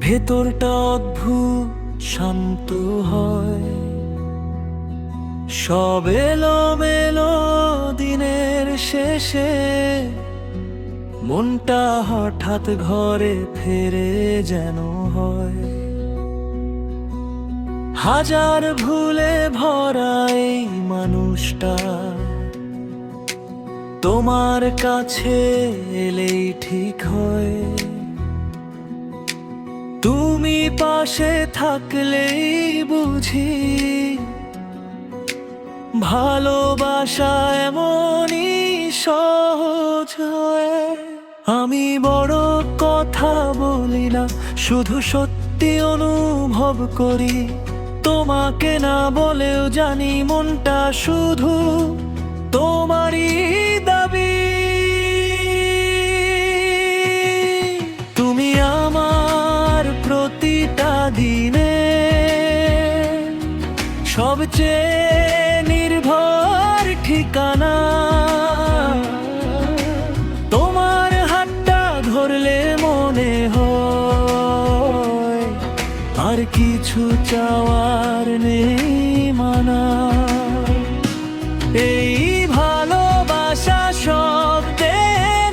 ভেতরটা অদ্ভুত শান্ত হয়। সব এলোমেলো দিনের শেষে মনটা হঠাৎ ঘরে ফেরে যেন হয়। হাজার ভুলে ভরা এই মানুষটা তোমার কাছে এলেই ঠিক হয়। তুমি পাশে থাকলেই বুঝি ভালোবাসা এমনই সহজ হয়। আমি বড় কথা বলি না, শুধু সত্যি অনুভব করি। তোমাকে না বলেও জানি মনটা শুধু তোমারই দাবি। তুমি আমার প্রতিটা দিনে সবচেয়ে নির্ভর ঠিকানা। তোমার হাতটা ধরলে মনে হয় আর কিছু চাওয়ার নেই মানা। এই ভালোবাসা শব্দে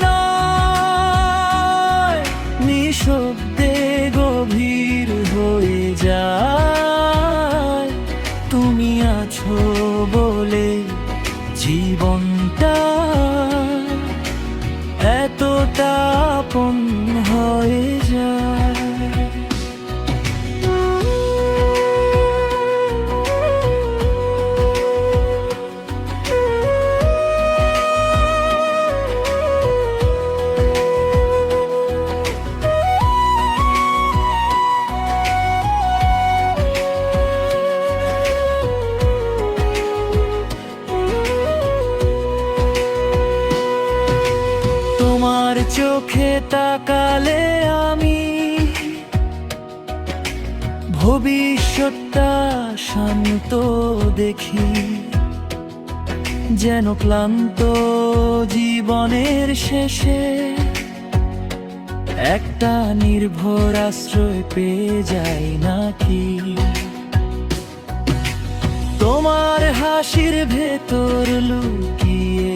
নয়, নিঃশব্দে গভীর হয়ে যায়। তুমি আছো বলে জীবনটা এতটা আপন হয়ে যায়। তোমার চোখে তাকালে আমি ভবিষ্যৎটা শান্ত দেখি। যেন ক্লান্ত জীবনের শেষে একটা নির্ভর আশ্রয় পেয়ে যাই নাকি। তোমার হাসির ভেতর লুকিয়ে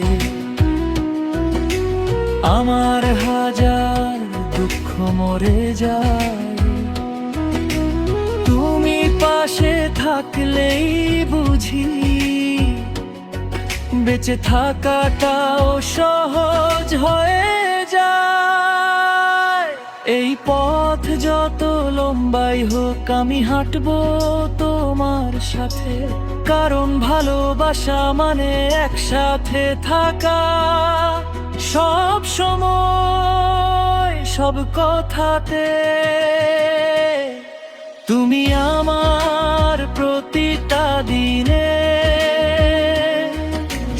আমার হাজার দুঃখ মরে যায়। তুমি পাশে থাকলেই বুঝি বেঁচে থাকাটাও সহজ হয়ে যায়। এই পথ যত লম্বাই হোক আমি হাঁটবো তোমার সাথে, কারণ ভালোবাসা মানে একসাথে থাকা। সব সময় সব কথাতে তুমি আমার প্রতিটা দিনে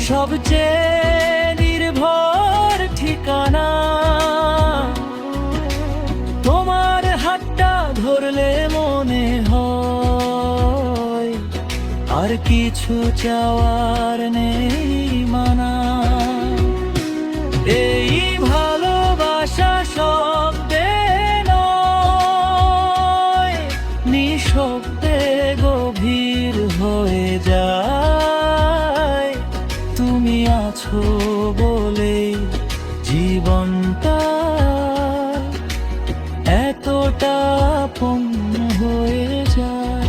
সবচেয়ে নির্ভর ঠিকানা। তোমার হাতটা ধরলে মনে হয় আর কিছু চাওয়ার নেই মানা। এই ভালোবাসা শব্দে নয়, নিঃশব্দে গভীর হয়ে যায়। তুমি আছো বলে জীবনটা এতটা আপন হয়ে যায়।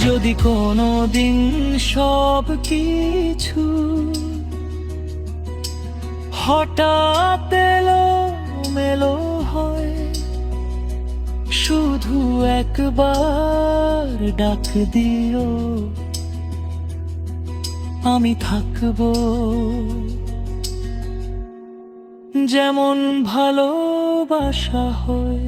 যদি কোনোদিন সব কিছু হঠাৎ এলোমেলো হয়, শুধু একবার ডাক দিও, আমি থাকবো যেমন ভালোবাসা হয়।